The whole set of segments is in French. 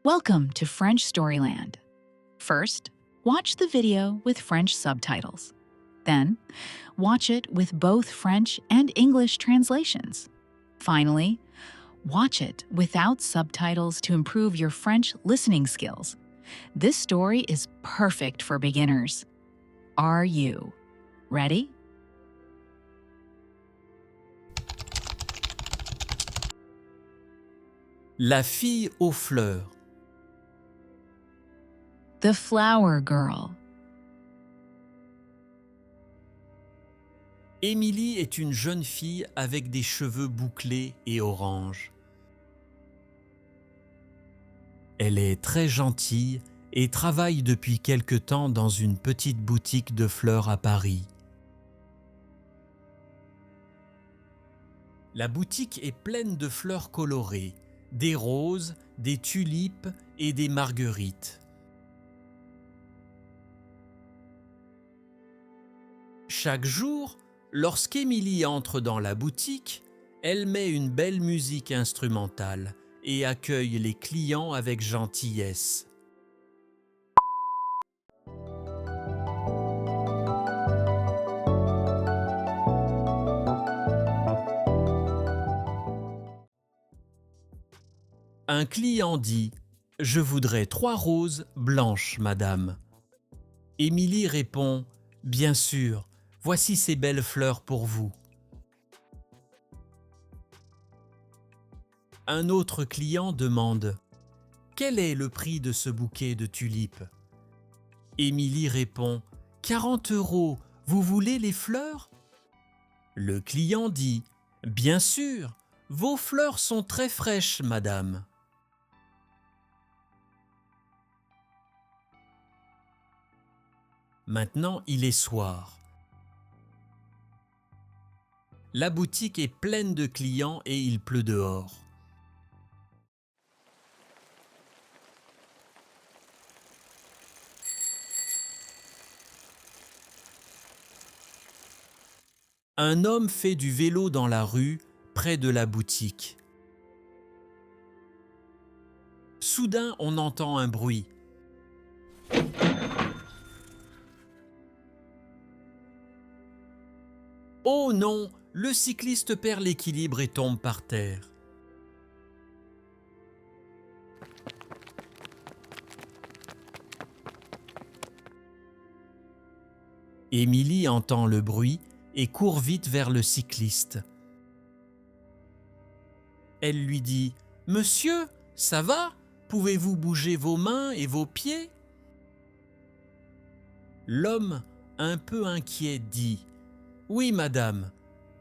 Welcome to French Storyland. First, watch the video with French subtitles. Then, watch it with both French and English translations. Finally, watch it without subtitles to improve your French listening skills. This story is perfect for beginners. Are you ready? La fille aux fleurs. The Flower Girl. Émilie est une jeune fille avec des cheveux bouclés et orange. Elle est très gentille et travaille depuis quelque temps dans une petite boutique de fleurs à Paris. La boutique est pleine de fleurs colorées, des roses, des tulipes et des marguerites. Chaque jour, lorsqu'Émilie entre dans la boutique, elle met une belle musique instrumentale et accueille les clients avec gentillesse. Un client dit « Je voudrais 3 roses blanches, madame ». Émilie répond « Bien sûr, voici ces belles fleurs pour vous ». Un autre client demande « Quel est le prix de ce bouquet de tulipes ?» Émilie répond « 40 €, vous voulez les fleurs ?» Le client dit « Bien sûr, vos fleurs sont très fraîches, madame ». Maintenant, il est soir. La boutique est pleine de clients et il pleut dehors. Un homme fait du vélo dans la rue, près de la boutique. Soudain, on entend un bruit. Oh non, le cycliste perd l'équilibre et tombe par terre. Émilie entend le bruit et court vite vers le cycliste. Elle lui dit « Monsieur, ça va? Pouvez-vous bouger vos mains et vos pieds ?» L'homme, un peu inquiet, dit « Oui, madame.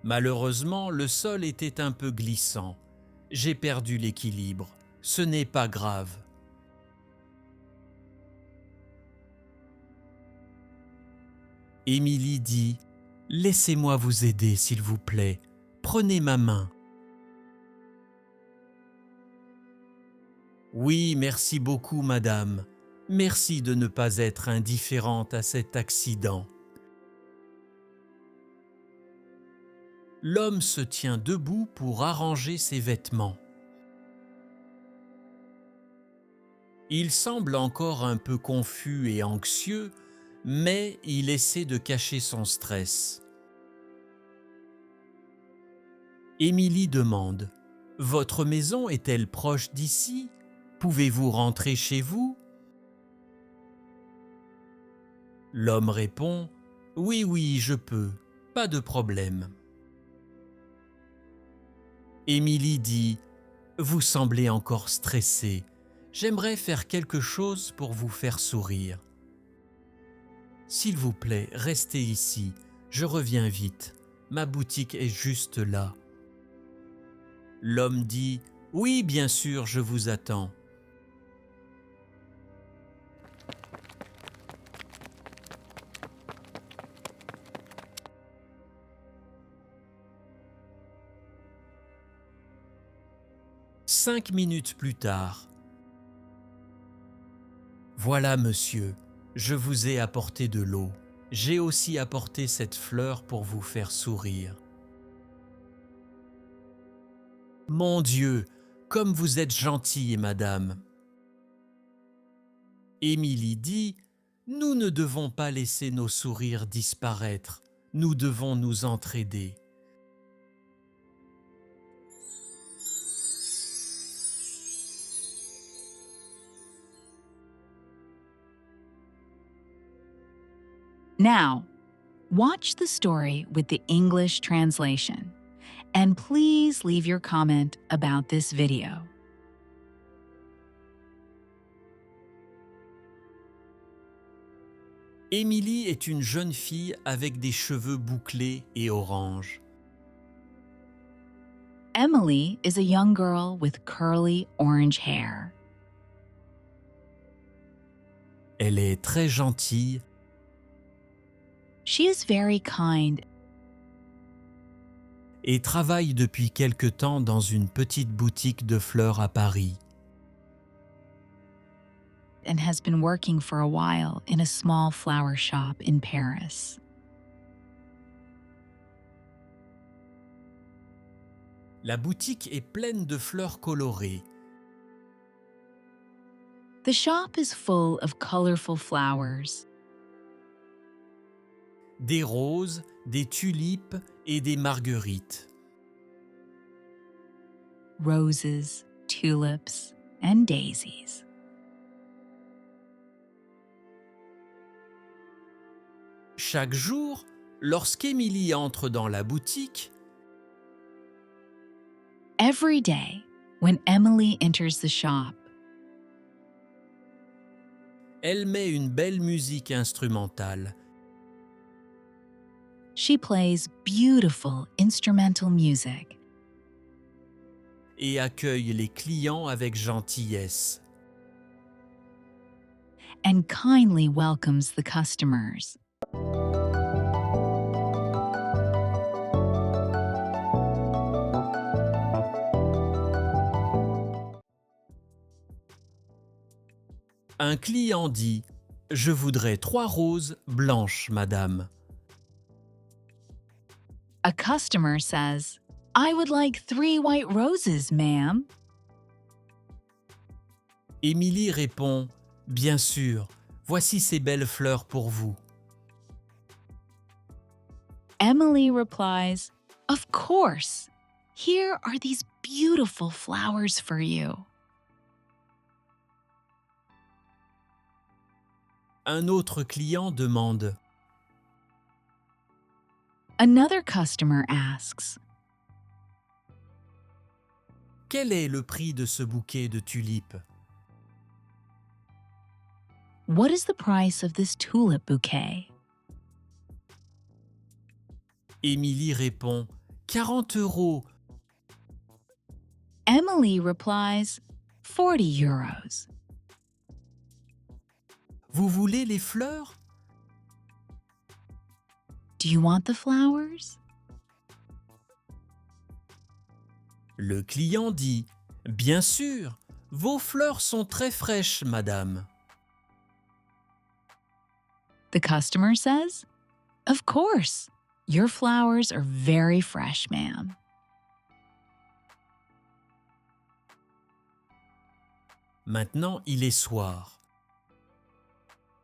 Malheureusement, le sol était un peu glissant. J'ai perdu l'équilibre. Ce n'est pas grave. » Émilie dit « Laissez-moi vous aider, s'il vous plaît. Prenez ma main. » « Oui, merci beaucoup, madame. Merci de ne pas être indifférente à cet accident. » L'homme se tient debout pour arranger ses vêtements. Il semble encore un peu confus et anxieux, mais il essaie de cacher son stress. Émilie demande « Votre maison est-elle proche d'ici? Pouvez-vous rentrer chez vous ?» L'homme répond « Oui, oui, je peux, pas de problème. » Émilie dit « Vous semblez encore stressé. J'aimerais faire quelque chose pour vous faire sourire. S'il vous plaît, restez ici. Je reviens vite. Ma boutique est juste là. » L'homme dit « Oui, bien sûr, je vous attends. » Cinq minutes plus tard. « Voilà, monsieur, je vous ai apporté de l'eau. J'ai aussi apporté cette fleur pour vous faire sourire. » Mon Dieu, comme vous êtes gentille, madame. Émilie dit « Nous ne devons pas laisser nos sourires disparaître, nous devons nous entraider. » Now, watch the story with the English translation, and please leave your comment about this video. Émilie est une jeune fille avec des cheveux bouclés et orange. Emily is a young girl with curly orange hair. Elle est très gentille She is very kind et travaille depuis quelque temps dans une petite boutique de fleurs à Paris. and has been working for a while in a small flower shop in Paris. La boutique est pleine de fleurs colorées. The shop is full of colorful flowers, Des roses, des tulipes et des marguerites. roses, tulips, and daisies. Chaque jour, lorsqu'Émilie entre dans la boutique, Every day, when Emily enters the shop, elle met une belle musique instrumentale she plays beautiful instrumental music et accueille les clients avec gentillesse. and kindly welcomes the customers. Un client dit « Je voudrais 3 roses blanches, madame. A customer says, "I would like 3 white roses, ma'am." Émilie répond « Bien sûr, voici ces belles fleurs pour vous. » Emily replies, "Of course. Here are these beautiful flowers for you." Un autre client demande Another customer asks, « Quel est le prix de ce bouquet de tulipes ?» "What is the price of this tulip bouquet?" Émilie répond « 40 euros. » Emily replies, 40 euros. Vous voulez les fleurs ? Do you want the flowers? Le client dit « Bien sûr, vos fleurs sont très fraîches, madame. » The customer says, "Of course. Your flowers are very fresh, ma'am." Maintenant, il est soir.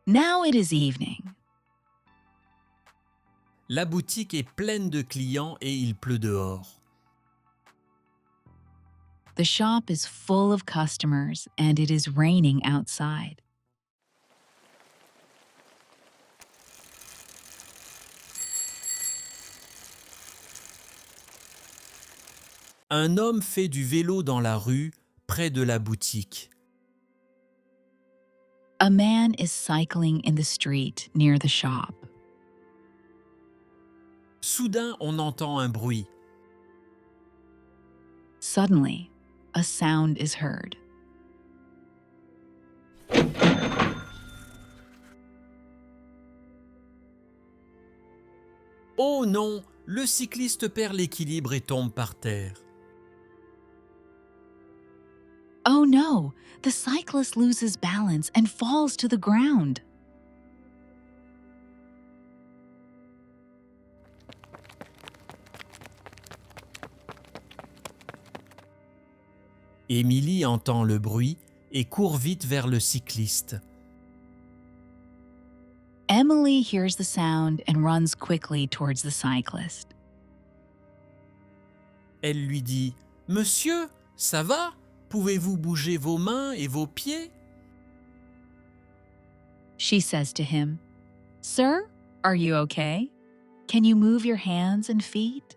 Now it is evening. La boutique est pleine de clients et il pleut dehors. The shop is full of customers and it is raining outside. Un homme fait du vélo dans la rue, près de la boutique. A man is cycling in the street near the shop. Soudain, on entend un bruit. Suddenly, a sound is heard. Oh non, le cycliste perd l'équilibre et tombe par terre. Oh no, the cyclist loses balance and falls to the ground. Émilie entend le bruit et court vite vers le cycliste. Emily hears the sound and runs quickly towards the cyclist. Elle lui dit « Monsieur, ça va? Pouvez-vous bouger vos mains et vos pieds ?» She says to him, "Sir, are you okay? Can you move your hands and feet?"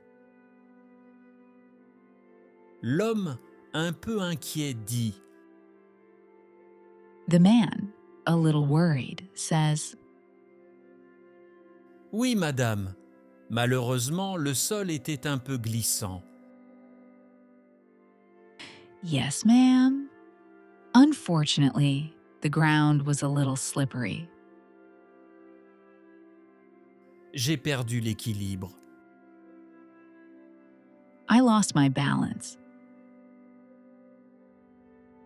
L'homme, un peu inquiet, dit The man, a little worried, says, « Oui, madame. Malheureusement, le sol était un peu glissant. » "Yes, ma'am. Unfortunately, the ground was a little slippery." J'ai perdu l'équilibre. I lost my balance.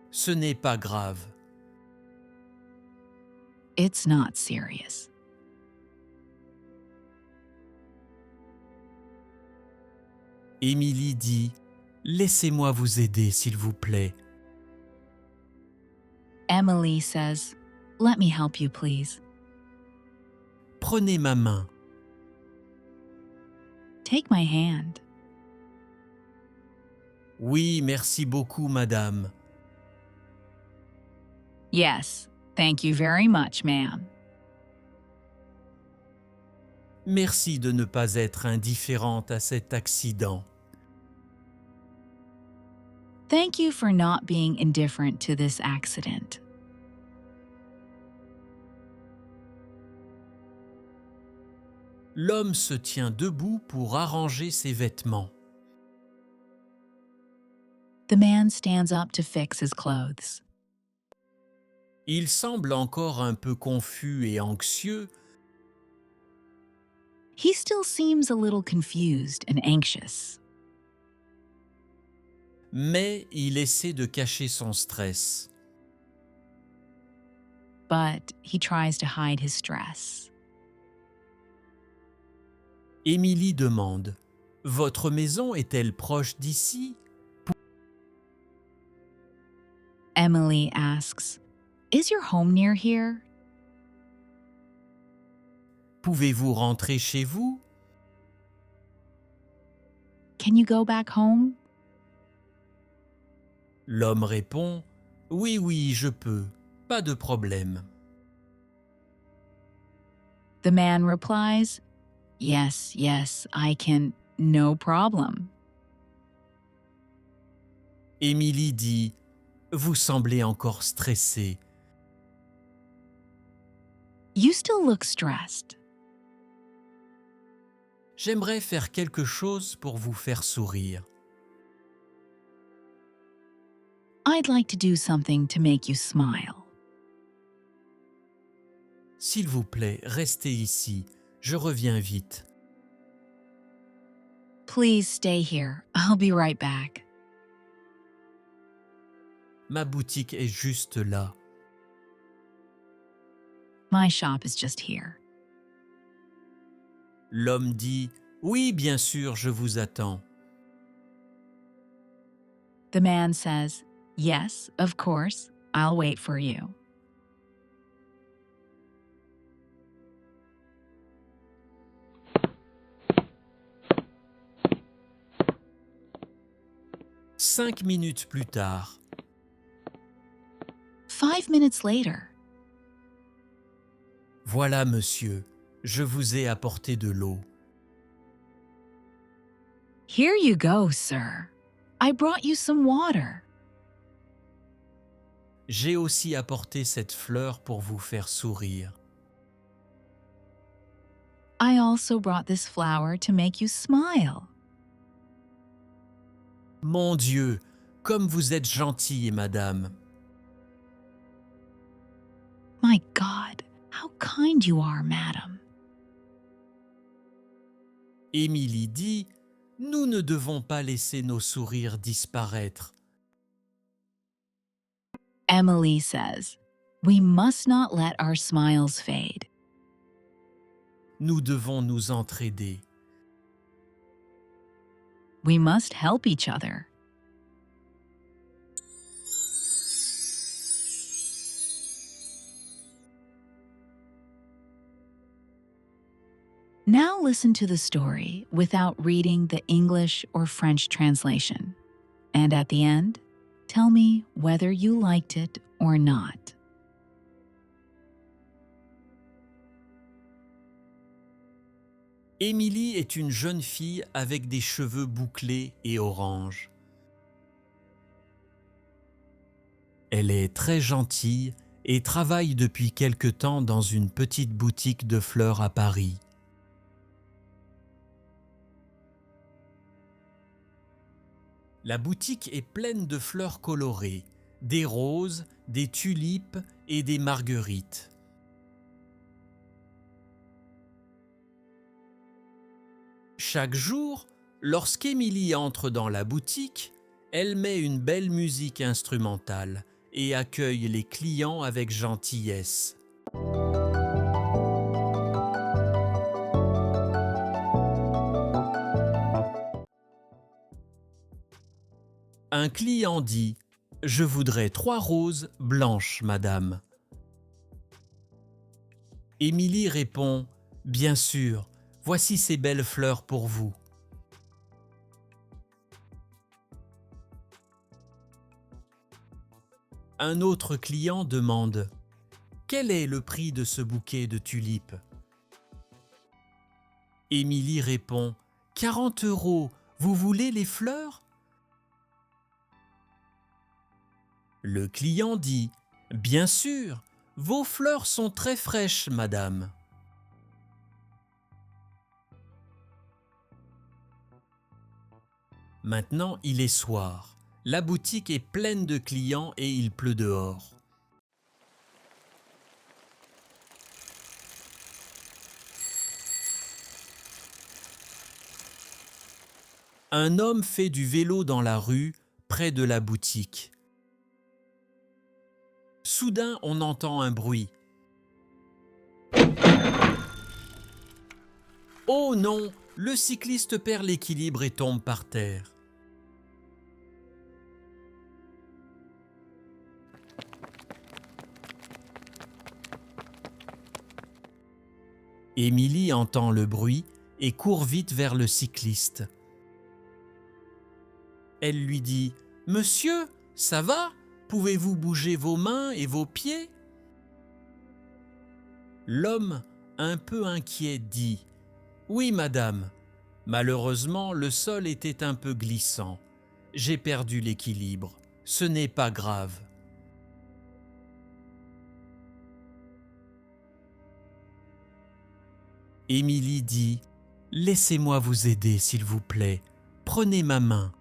Ce n'est pas grave. It's not serious. Émilie dit « Laissez-moi vous aider, s'il vous plaît. » Emily says, "Let me help you, please. Prenez ma main. Take my hand." Oui, merci beaucoup, madame. Yes, thank you very much, ma'am. Merci de ne pas être indifférente à cet accident. Thank you for not being indifferent to this accident. L'homme se tient debout pour arranger ses vêtements. The man stands up to fix his clothes. Il semble encore un peu confus et anxieux, He still seems a little confused and anxious, mais il essaie de cacher son stress. but he tries to hide his stress. Émilie demande « Votre maison est-elle proche d'ici ? Emily asks, "Is your home near here? Pouvez-vous rentrer chez vous ? Can you go back home?" L'homme répond « Oui, oui, je peux, pas de problème. » The man replies, "Yes, yes, I can, no problem." Émilie dit « Vous semblez encore stressé. You still look stressed. J'aimerais faire quelque chose pour vous faire sourire. I'd like to do something to make you smile. S'il vous plaît, restez ici, je reviens vite. » Please stay here. I'll be right back. Ma boutique est juste là. My shop is just here. L'homme dit « Oui, bien sûr, je vous attends. » The man says, "Yes, of course. I'll wait for you." Cinq minutes plus tard, 5 minutes later, voilà, monsieur, je vous ai apporté de l'eau. "Here you go, sir. I brought you some water." J'ai aussi apporté cette fleur pour vous faire sourire. I also brought this flower to make you smile. Mon Dieu, comme vous êtes gentille, madame. My God, how kind you are, madam. Émilie dit « Nous ne devons pas laisser nos sourires disparaître. Emily says, "We must not let our smiles fade. Nous devons nous entraider. We must help each other." Now listen to the story without reading the English or French translation. And at the end, tell me whether you liked it or not. Émilie est une jeune fille avec des cheveux bouclés et orange. Elle est très gentille et travaille depuis quelque temps dans une petite boutique de fleurs à Paris. La boutique est pleine de fleurs colorées, des roses, des tulipes et des marguerites. Chaque jour, lorsqu'Émilie entre dans la boutique, elle met une belle musique instrumentale et accueille les clients avec gentillesse. Un client dit « Je voudrais 3 roses blanches, madame. » Émilie répond « Bien sûr, voici ces belles fleurs pour vous. » Un autre client demande « Quel est le prix de ce bouquet de tulipes ?» Émilie répond « 40 €, vous voulez les fleurs ?» Le client dit « Bien sûr, vos fleurs sont très fraîches, madame. » Maintenant, il est soir. La boutique est pleine de clients et il pleut dehors. Un homme fait du vélo dans la rue, près de la boutique. Soudain, on entend un bruit. Oh non, le cycliste perd l'équilibre et tombe par terre. Émilie entend le bruit et court vite vers le cycliste. Elle lui dit « Monsieur, ça va? Pouvez-vous bouger vos mains et vos pieds ?» L'homme, un peu inquiet, dit « Oui, madame. Malheureusement, le sol était un peu glissant. J'ai perdu l'équilibre. Ce n'est pas grave. » Émilie dit « Laissez-moi vous aider, s'il vous plaît. Prenez ma main. »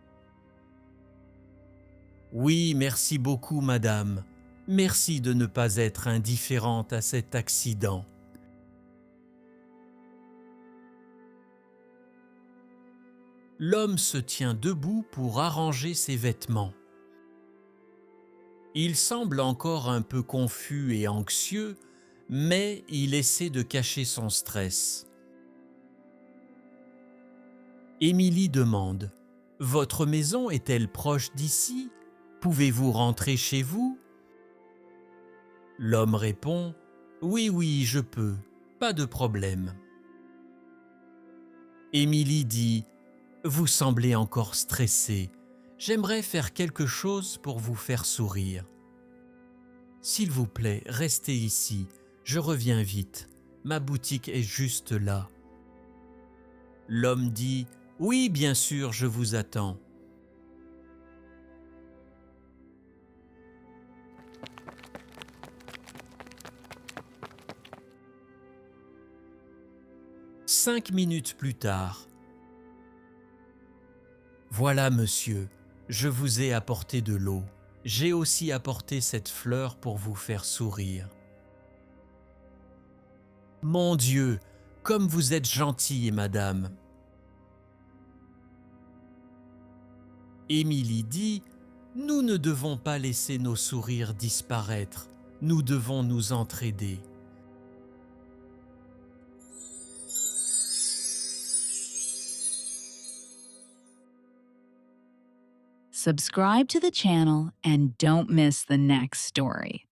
« Oui, merci beaucoup, madame. Merci de ne pas être indifférente à cet accident. » L'homme se tient debout pour arranger ses vêtements. Il semble encore un peu confus et anxieux, mais il essaie de cacher son stress. Émilie demande « Votre maison est-elle proche d'ici ? Pouvez-vous rentrer chez vous ?» L'homme répond « Oui, oui, je peux, pas de problème. » Émilie dit « Vous semblez encore stressé. J'aimerais faire quelque chose pour vous faire sourire. S'il vous plaît, restez ici, je reviens vite. Ma boutique est juste là. » L'homme dit « Oui, bien sûr, je vous attends. » Cinq minutes plus tard. « Voilà, monsieur, je vous ai apporté de l'eau. J'ai aussi apporté cette fleur pour vous faire sourire. » Mon Dieu, comme vous êtes gentille, madame. Émilie dit « Nous ne devons pas laisser nos sourires disparaître. Nous devons nous entraider. » Subscribe to the channel and don't miss the next story.